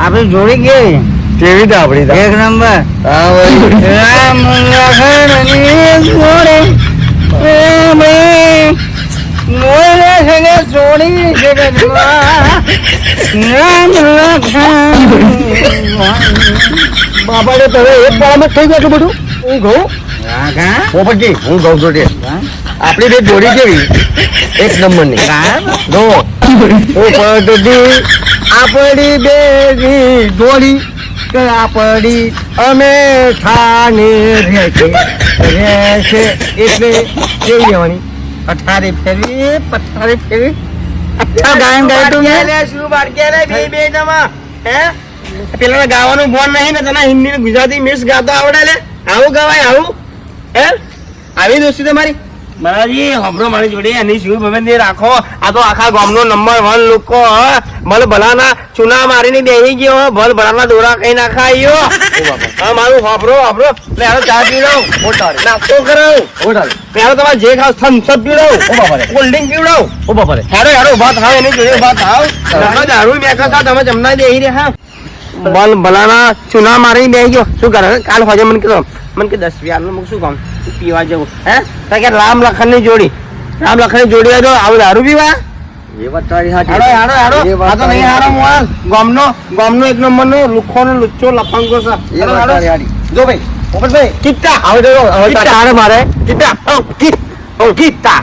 આપણી જોડી કેવી તો આપડી એક નંબર. હા ભાઈ રામ લખનની જોડી મોરે છે જોડી જગતમાં રામ લખન. બાપા ને તમે એક પાળામાં થઈ ગયું બધું. હું ઘઉં પોપટજી હું ઘઉં છું આપણી બે જોડી કેવી એક નંબરની જો પોપટજી આપણી બે જોડી કે આપણી અમે થાને રહેશે એટલે કેવી રહેવાની પથારી ફેરવી ગાયન ગાય તું શું બારકે બે જમા હે પેલા ગાવાનું બોન નહીં ને તને હિન્દી ને ગુજરાતી મિક્સ ગાતો આવડે લે આવું ગવાય આવું હે આવી દોસ્તી તમારી મારાજી હમરો મારી જોડે એની શું ભવન રાખો આ તો આખા ગામનો નંબર 1 લોકો ભલ ભલાના ચૂના મારીને બેહી ગયો ભલ ભલાના દોરા કઈ નાખાયો હા મારું હમરો લે હાલો ચા પી લઉં નાસ્તો કરાવ પેલો તમારે જે ખાવ થમ્સ અપ પીવડાવ કોલ્ડ ડ્રિંક પીવડાવ હેડો ઉભા થાવ એની જોડે ઉભા થાવ દારૂ મેકા થાવ તમે જમના બેહી રહ્યા બલ ભલાના ચૂના મારી બેહી ગયો શું કરે કાલ હોજે મને કીધો મને કે 10 રૂપિયાનું શું કામ પીવા જવું હે તો કે રામ લખન ની જોડી તો આવું દારૂ પીવા એ વાત તારી સાચી હાડો આ તો નહીં હારો મોણ ગામનો એક નંબર નો લુખો નો લુચ્ચો લફંગો છે એ વાત તારી હાડી જો ભાઈ પોપટભાઈ કિત્તા આવે તો કિત્તા હારે મારે કિત્તા